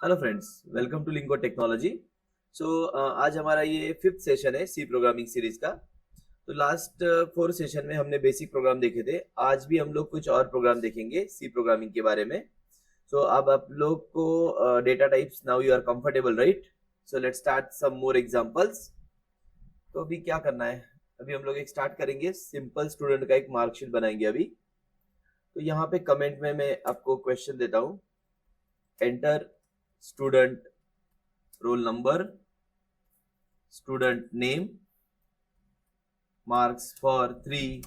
Hello friends, welcome to Lingo Technology. आज हमारा ये फिफ्थ सेशन है सी प्रोग्रामिंग सीरीज का। तो लास्ट 4 सेशन में हमने बेसिक प्रोग्राम देखे थे। आज भी हम लोग कुछ और प्रोग्राम देखेंगे सी प्रोग्रामिंग के बारे में। अब आप लोग को data types now you are comfortable, right? So let's start some more examples. तो अभी क्या करना है? अभी हम लोग एक स्टार्ट करेंगे, सिंपल स्टूडेंट का एक मार्कशीट बनाएंगे अभी। तो यहाँ पे कमेंट में मैं आपको क्वेश्चन देता हूँ। Enter student roll number, student name, marks for 3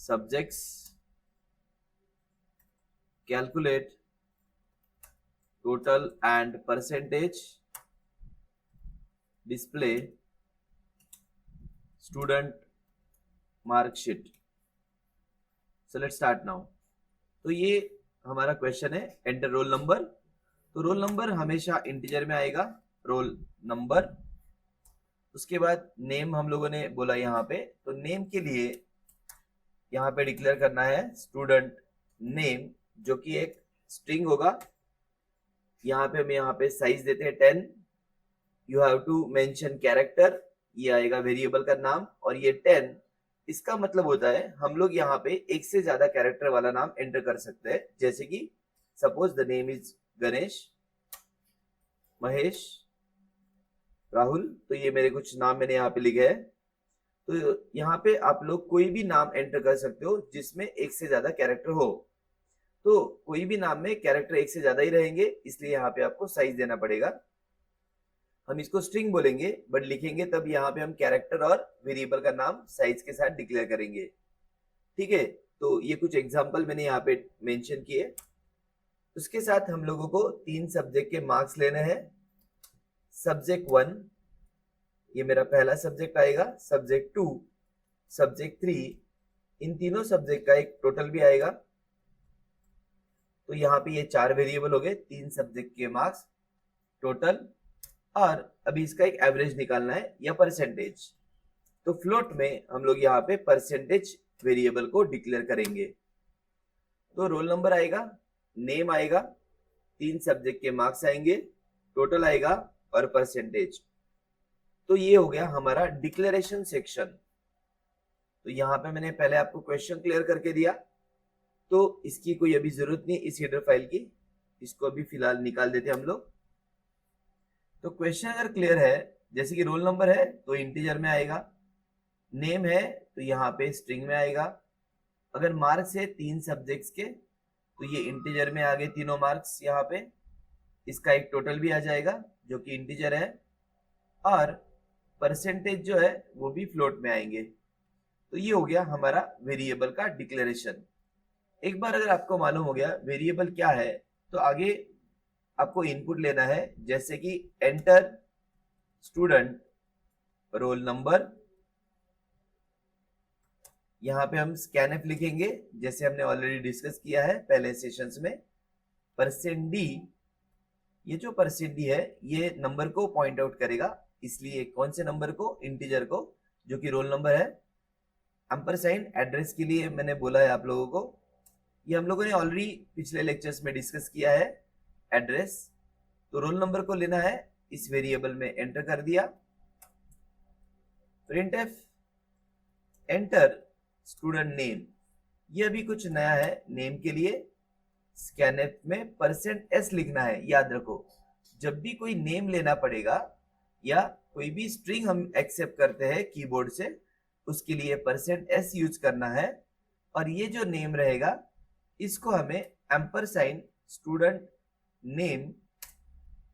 subjects, calculate total and percentage, display student mark sheet. So let's start now. तो ये हमारा क्वेश्चन है, एंटर रोल नंबर। तो रोल नंबर हमेशा इंटीजर में आएगा, रोल नंबर। उसके बाद नेम हम लोगों ने बोला यहाँ पे, तो नेम के लिए यहाँ पे डिक्लेयर करना है स्टूडेंट नेम, जो कि एक स्ट्रिंग होगा। यहाँ पे साइज देते हैं 10। You have to mention character, ये आएगा वेरिएबल का नाम। और ये 10 इसका मतलब होता है हम लोग यहाँ पे एक से ज्यादा कैरेक्टर वाला नाम एंटर कर सकते हैं। जैसे कि suppose the name is Ganesh, Mahesh, Rahul. तो ये मेरे कुछ नाम मैंने यहाँ पे लिखे हैं। तो यहाँ पे आप लोग कोई भी नाम एंटर कर सकते हो जिसमें एक से ज्यादा कैरेक्टर हो। तो कोई भी नाम में कैरेक्टर एक से ज्यादा ही रहेंगे, इसलिए यहाँ पे आपको साइज देना पड़ेगा। हम इसको स्ट्रिंग बोलेंगे, बट लिखेंगे तब यहाँ पे हम कैरेक्टर और वेरिएबल का नाम साइज के साथ डिक्लेयर करेंगे। ठीक है, तो ये कुछ एग्जांपल मैंने यहाँ पे मेंशन किए। उसके साथ हम लोगों को 3 सब्जेक्ट के मार्क्स लेने हैं। सब्जेक्ट 1 ये मेरा पहला सब्जेक्ट आएगा, सब्जेक्ट 2, सब्जेक्ट 3, इन तीनों सब्जेक्ट का एक टोटल भी आएगा। तो यहाँ पे ये 4 वेरिएबल हो गए, 3 सब्जेक्ट के मार्क्स टोटल। और अभी इसका एक एवरेज निकालना है या परसेंटेज। तो फ्लोट में हम लोग यहाँ पे परसेंटेज वेरिएबल को डिक्लेयर करेंगे। तो रोल नंबर आएगा, नेम आएगा, 3 सब्जेक्ट के मार्क्स आएंगे, टोटल आएगा और परसेंटेज। तो ये हो गया हमारा डिक्लेरेशन सेक्शन। तो यहाँ पे मैंने पहले आपको क्वेश्चन क्लियर करके दिया, तो इसकी कोई अभी जरूरत नहीं इस हेडर फाइल की। इसको अभी फिलहाल निकाल देते हम लोग। तो क्वेश्चन अगर क्लियर है, जैसे कि रोल नंबर है तो इंटीजर में आएगा, नेम है तो यहाँ पे स्ट्रिंग में आएगा। अगर मार्क्स है 3 सब्जेक्ट्स के, तो ये इंटीजर में आ गए तीनों मार्क्स यहाँ पे। इसका एक टोटल भी आ जाएगा जो कि इंटीजर है, और परसेंटेज जो है वो भी फ्लोट में आएंगे। तो ये हो गया हमारा वेरिएबल का डिक्लेरेशन। एक बार अगर आपको मालूम हो गया वेरिएबल क्या है, तो आगे आपको इनपुट लेना है, जैसे कि एंटर स्टूडेंट रोल नंबर। यहाँ पे हम स्कैनफ लिखेंगे, जैसे हमने ऑलरेडी डिस्कस किया है पहले सेशंस में। परसेंट डी, ये जो परसेंट डी है ये नंबर को पॉइंट आउट करेगा, इसलिए कौन से नंबर को? इंटीजर को, जो कि रोल नंबर है। एम्परसाइंड एड्रेस के लिए मैंने बोला है आप लोगों को, ये हम लोगों ने ऑलरेडी पिछले लेक्चर्स में डिस्कस किया है एड्रेस। तो रोल नंबर को लेना है, इस वेरिएबल में एंटर कर दिया। प्रिंटफ एंटर स्टूडेंट नेम, ये अभी कुछ नया है नेम के लिए। स्कैनफ में परसेंट एस लिखना है, याद रखो। जब भी कोई नेम लेना पड़ेगा या कोई भी स्ट्रिंग हम एक्सेप्ट करते हैं कीबोर्ड से, उसके लिए परसेंट एस यूज करना है। और ये जो नेम रहेगा इसको हमें एम्परसाइन स्टूडेंट नेम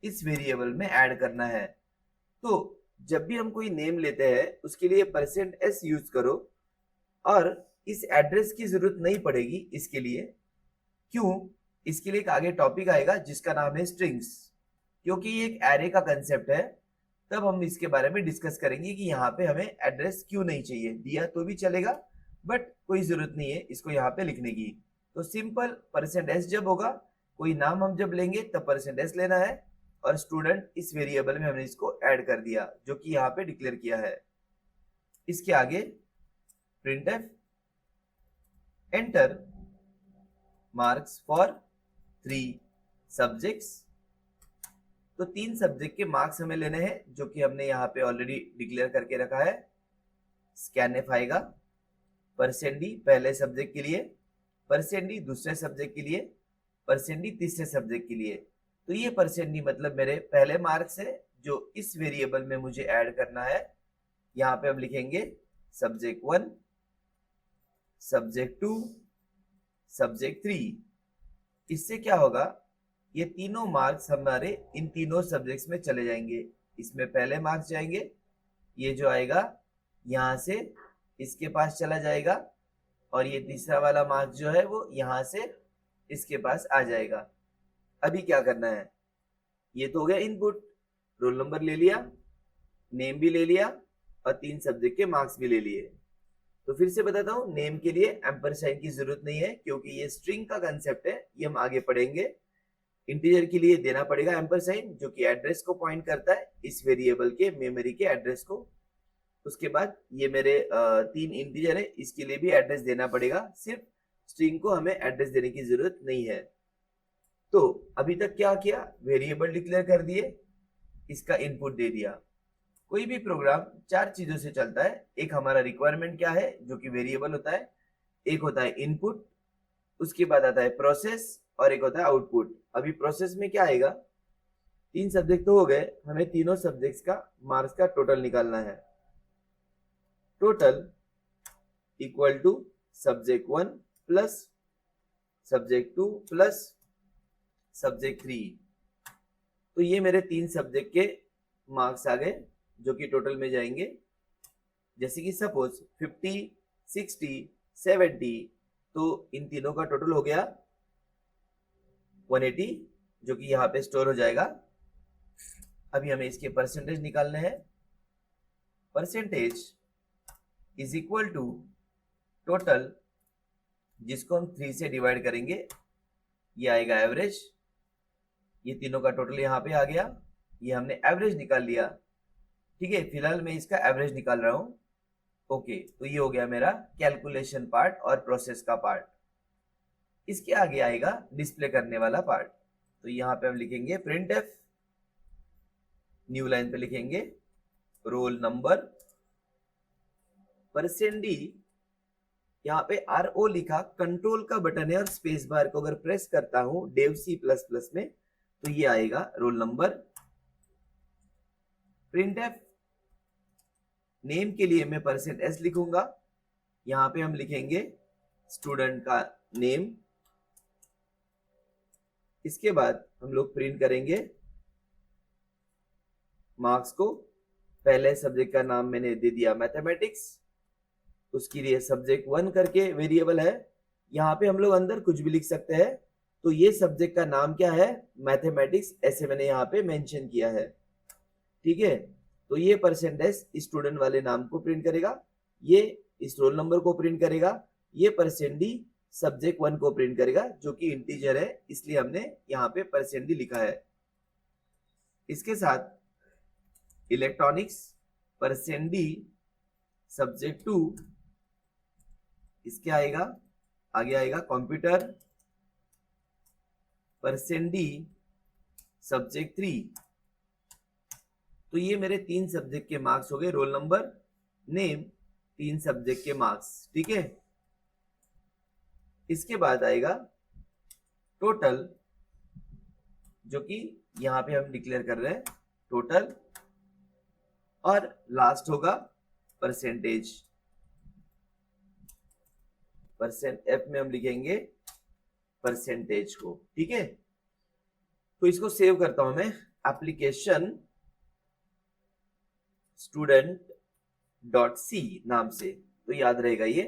इस वेरिएबल में ऐड करना है। तो जब भी हम कोई नेम लेते हैं उसके लिए परसेंट एस यूज करो, और इस एड्रेस की जरूरत नहीं पड़ेगी इसके लिए। क्यों? इसके लिए एक आगे टॉपिक आएगा जिसका नाम है स्ट्रिंग्स। क्योंकि ये एक एरे का कंसेप्ट है, तब हम इसके बारे में डिस्कस करेंगे कि यहाँ पे हमें एड्रेस क्यों नहीं चाहिए। दिया तो भी चलेगा, बट कोई जरूरत नहीं है इसको यहाँ पे लिखने की। तो सिंपल परसेंट एस जब होगा, कोई नाम हम जब लेंगे तब परसेंट एस लेना है, और स्टूडेंट इस वेरिएबल में हमने इसको ऐड कर दिया जो कि यहाँ पे डिक्लेयर किया है। इसके आगे printf enter marks for 3 subjects तो 3 सब्जेक्ट के मार्क्स हमें लेने हैं, जो कि हमने यहाँ पे ऑलरेडी डिक्लेयर करके रखा है। स्कैनएफ आएगा, परसेंट डी पहले सब्जेक्ट के लिए, परसेंट डी दूसरे सब्जेक्ट के लिए, परसेंट डी तीसरे सब्जेक्ट के लिए। तो ये परसेंट डी मतलब मेरे पहले मार्क्स है जो इस वेरिएबल में मुझे ऐड करना है। यहाँ पे हम लिखेंगे सब्जेक्ट 1, सब्जेक्ट 2, सब्जेक्ट 3। इससे क्या होगा, ये तीनों मार्क्स हमारे इन तीनों सब्जेक्ट्स में चले जाएंगे। इसमें पहले मार्क्स जाएंगे, ये जो आएगा यहाँ से इसके पास चला जाएगा, और ये तीसरा वाला मार्क्स जो है वो यहाँ से इसके पास आ जाएगा। अभी क्या करना है, ये तो हो गया इनपुट, रोल नंबर ले लिया, नेम भी ले लिया, और 3 सब्जेक्ट के मार्क्स भी ले लिए। तो फिर से बताता हूँ, नेम के लिए एम्परसाइन की जरूरत नहीं है, क्योंकि ये स्ट्रिंग का कंसेप्ट है, ये हम आगे पढ़ेंगे। इंटीजर के लिए देना पड़ेगा एम्परसाइन, जो कि एड्रेस को पॉइंट करता है, इस वेरिएबल के मेमोरी के एड्रेस को। उसके बाद ये मेरे 3 इंटीजर है, इसके लिए भी एड्रेस देना पड़ेगा, सिर्फ स्ट्रिंग को हमें एड्रेस देने की जरूरत नहीं है। तो अभी तक क्या किया, वेरिएबल डिक्लेयर कर दिए, इसका इनपुट दे दिया। कोई भी प्रोग्राम 4 चीजों से चलता है। एक हमारा रिक्वायरमेंट क्या है, जो कि वेरिएबल होता है, एक होता है इनपुट, उसके बाद आता है प्रोसेस, और एक होता है आउटपुट। अभी प्रोसेस में क्या आएगा, 3 सब्जेक्ट तो हो गए, हमें तीनों सब्जेक्ट्स का मार्क्स का टोटल निकालना है। Total equal to subject 1 plus subject 2 plus subject 3। तो ये मेरे 3 सब्जेक्ट के मार्क्स आ गए, जो कि टोटल में जाएंगे। जैसे कि सपोज 50, 60, 70, तो इन तीनों का टोटल हो गया 180, जो कि यहाँ पे स्टोर हो जाएगा। अभी हमें इसके परसेंटेज निकालने हैं। Percentage is equal to total, जिसको हम 3 से डिवाइड करेंगे, ये आएगा एवरेज। ये तीनों का टोटल यहाँ पे आ गया, ये हमने एवरेज निकाल लिया। ठीक है, फिलहाल मैं इसका एवरेज निकाल रहा हूँ। ओके, तो ये हो गया मेरा कैलकुलेशन पार्ट और प्रोसेस का पार्ट। इसके आगे आएगा डिस्प्ले करने वाला पार्ट। तो यहाँ पे हम लिखेंगे प्रिंटएफ, न्यू लाइन पे लिखेंगे रोल नंबर, परसेंट डी, यहाँ पे RO लिखा, कंट्रोल का बटन है, और स्पेस बार को अगर प्रेस करता हूं डेव C++ में, तो ये आएगा रोल नंबर। प्रिंटएफ, नेम के लिए मैं %s लिखूंगा, यहाँ पे हम लिखेंगे स्टूडेंट का नेम। इसके बाद हम लोग प्रिंट करेंगे मार्क्स को। पहले सब्जेक्ट का नाम मैंने दे दिया मैथमेटिक्स, उसके लिए सब्जेक्ट 1 करके वेरिएबल है, यहाँ पे हम लोग अंदर कुछ भी लिख सकते हैं। तो ये सब्जेक्ट का नाम क्या है, मैथमेटिक्स, ऐसे मैंने यहाँ पे मेंशन किया है। ठीक है, तो ये परसेंटेज स्टूडेंट वाले नाम को प्रिंट करेगा, ये इस रोल नंबर को प्रिंट करेगा, ये परसेंट डी सब्जेक्ट 1 को प्रिंट करेगा, जो कि इंटीजर है, इसलिए हमने यहाँ पे परसेंट डी लिखा है। इसके साथ इलेक्ट्रॉनिक्स, परसेंट डी सब्जेक्ट 2, इसके आएगा, आगे आएगा कंप्यूटर, परसेंट डी सब्जेक्ट 3। तो ये मेरे 3 सब्जेक्ट के मार्क्स हो गए, रोल नंबर, नेम, 3 सब्जेक्ट के मार्क्स। ठीक है, इसके बाद आएगा टोटल, जो कि यहाँ पे हम डिक्लेयर कर रहे हैं टोटल, और लास्ट होगा परसेंटेज। %f में हम लिखेंगे परसेंटेज को। ठीक है, तो इसको सेव करता हूं मैं, एप्लीकेशन student.c नाम से, तो याद रहेगा ये।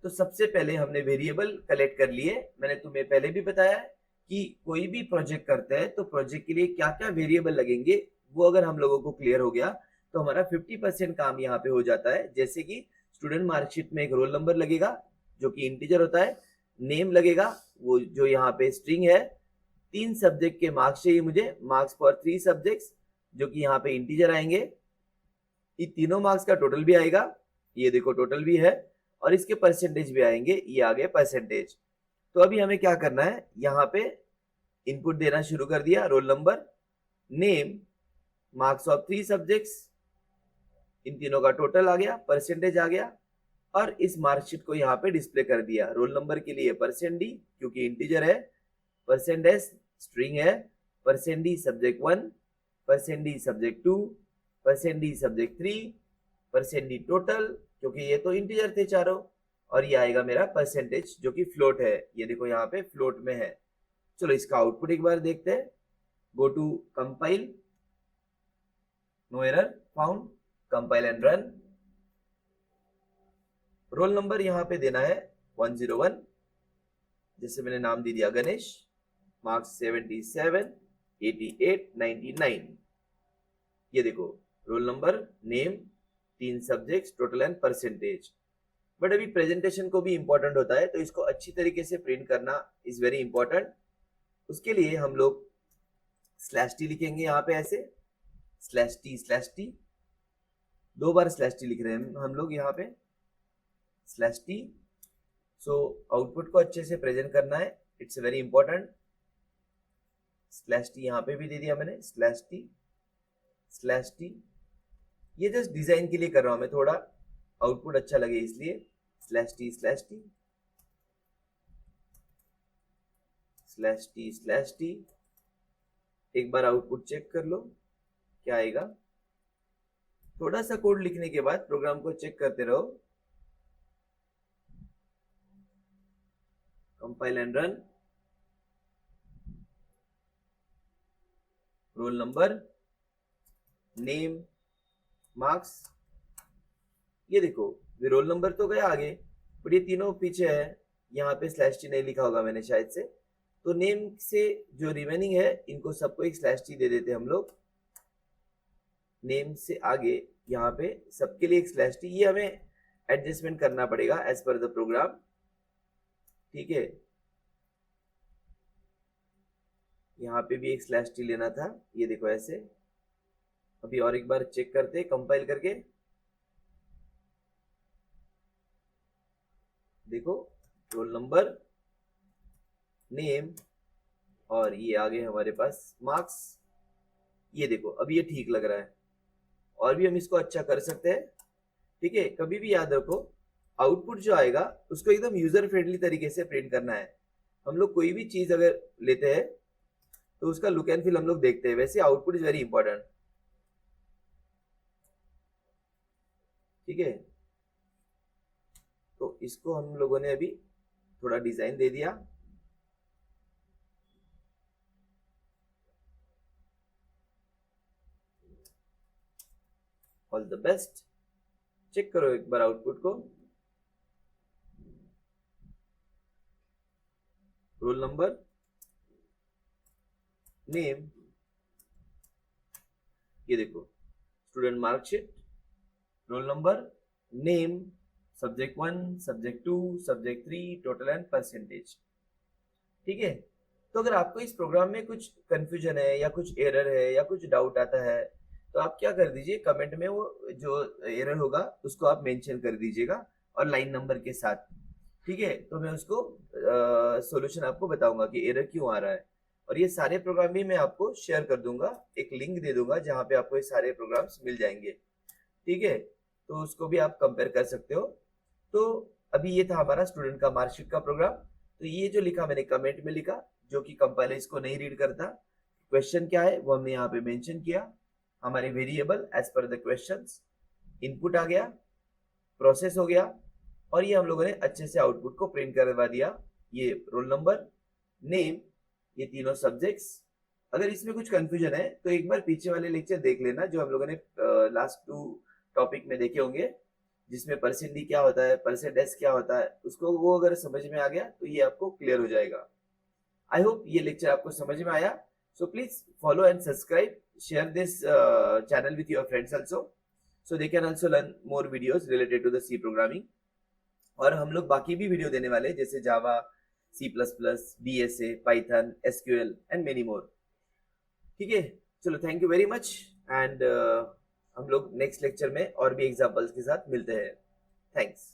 तो सबसे पहले हमने वेरिएबल कलेक्ट कर लिए। मैंने तुम्हें पहले भी बताया कि कोई भी प्रोजेक्ट करते हैं तो प्रोजेक्ट के लिए क्या क्या वेरिएबल लगेंगे, वो अगर हम लोगों को क्लियर हो गया तो हमारा 50% काम यहाँ पे हो जाता है। जैसे कि स्टूडेंट मार्कशीट में एक रोल नंबर लगेगा, जो कि इंटीजर होता है, नेम लगेगा, वो जो यहाँ पे स्ट्रिंग है, 3 सब्जेक्ट के मार्क्स चाहिए मुझे, मार्क्स फॉर 3 सब्जेक्ट्स, जो कि यहाँ पे इंटीजर आएंगे। ये तीनों मार्क्स का टोटल भी आएगा, ये देखो टोटल भी है, और इसके परसेंटेज भी आएंगे, ये आ गए परसेंटेज। तो अभी हमें क्या करना है, यहाँ पे इनपुट देना शुरू कर दिया, roll number, name, marks of 3 subjects, इन तीनों का टोटल आ गया, परसेंटेज आ गया, और इस मार्कशीट को यहाँ पे डिस्प्ले कर दिया। रोल नंबर के लिए %d क्योंकि इंटीजर है, %s स्ट्रिंग है, %d subject 1, %d subject 2, %d subject 3, %d total क्योंकि ये तो इंटीजर थे चारों, और ये आएगा मेरा परसेंटेज जो कि फ्लोट है। ये देखो यहाँ पे फ्लोट में है। चलो इसका आउटपुट एक बार देखते हैं। Go to compile, no error found, compile and run. Roll number यहाँ पे देना है 101, जैसे मैंने नाम दे दिया गणेश, मार्क्स 77, 88, 99। ये देखो role number, name, 3 subjects, total and percentage. But अभी प्रेजेंटेशन को भी इंपॉर्टेंट होता है, तो इसको अच्छी तरीके से प्रिंट करना इज वेरी इंपॉर्टेंट। उसके लिए हम लोग /t लिखेंगे यहाँ पे, ऐसे /t, 2 बार /t लिख रहे हैं हम लोग यहाँ पे /t। सो आउटपुट को अच्छे से प्रेजेंट करना है, इट्स वेरी इंपॉर्टेंट। /t यहाँ पे भी दे दिया मैंने, /t। ये जस्ट डिजाइन के लिए कर रहा हूं मैं, थोड़ा आउटपुट अच्छा लगे इसलिए /t। एक बार आउटपुट चेक कर लो क्या आएगा। थोड़ा सा कोड लिखने के बाद प्रोग्राम को चेक करते रहो। Compile and run. Roll number, name, marks, ये देखो ये रोल नंबर तो गया आगे, बट ये तीनों पीछे है। यहाँ पे /t नहीं लिखा होगा मैंने शायद से, तो नेम से जो रिमेनिंग है इनको सबको एक /t दे देते हम लोग। नेम से आगे यहाँ पे सबके लिए एक /t, ये हमें एडजस्टमेंट करना पड़ेगा एज पर द प्रोग्राम, ठीक है। यहाँ पे भी एक /t लेना था, ये देखो ऐसे। अभी और एक बार चेक करते कंपाइल करके, देखो रोल नंबर, नेम, और ये आ गए हमारे पास मार्क्स। ये देखो अभी ये ठीक लग रहा है, और भी हम इसको अच्छा कर सकते हैं, ठीक है। कभी भी याद रखो, आउटपुट जो आएगा उसको एकदम यूजर फ्रेंडली तरीके से प्रिंट करना है। हम लोग कोई भी चीज अगर लेते हैं तो उसका लुक एंड फील हम लोग देखते हैं, वैसे आउटपुट इज वेरी इंपॉर्टेंट, ठीक है। तो इसको हम लोगों ने अभी थोड़ा डिजाइन दे दिया। All the best. चेक करो एक बार आउटपुट को। रोल नंबर, नेम, ये देखो student marksheet, role number, name, subject 1, subject 2, subject 3, total and percentage, ठीक है। तो अगर आपको इस प्रोग्राम में कुछ कंफ्यूजन है या कुछ एरर है या कुछ डाउट आता है, तो आप क्या कर दीजिए, कमेंट में वो जो एरर होगा उसको आप मेंशन कर दीजिएगा और लाइन नंबर के साथ, ठीक है। तो मैं उसको सॉल्यूशन आपको बताऊंगा कि एरर क्यों आ रहा है। और ये सारे प्रोग्राम भी मैं आपको शेयर कर दूंगा, एक लिंक दे दूंगा जहाँ पे आपको ये सारे प्रोग्राम्स मिल जाएंगे, ठीक है। तो उसको भी आप कंपेयर कर सकते हो। तो अभी ये था हमारा स्टूडेंट का मार्कशीट का प्रोग्राम। तो ये जो लिखा मैंने कमेंट में लिखा, जो कि कंपाइलर इसको नहीं रीड करता। क्वेश्चन क्या है वो हमने यहाँ पे मेंशन किया, हमारे variable as per the questions, input आ गया, प्रोसेस हो गया, और ये हम लोगों ने अच्छे से आउटपुट को प्रिंट करवा दिया। ये रोल नंबर, नेम, ये तीनों सब्जेक्ट्स। अगर इसमें कुछ कंफ्यूजन है तो एक बार पीछे वाले लेक्चर देख लेना जो हम लोगों ने लास्ट 2 टॉपिक में देखे होंगे, जिसमें %d क्या होता है, %s क्या होता है, उसको वो अगर समझ में आ गया तो ये आपको क्लियर हो जाएगा। आई होप ये लेक्चर आपको समझ में आया। So please follow and subscribe, share this channel with your friends also, so they can also learn more videos related to the C programming। और हम लोग बाकी भी वीडियो देने वाले हैं, जैसे जावा, C++, DSA, Python, SQL and many more, ठीक है। चलो thank you very much, and हम लोग नेक्स्ट लेक्चर में और भी एग्जांपल्स के साथ मिलते हैं। थैंक्स।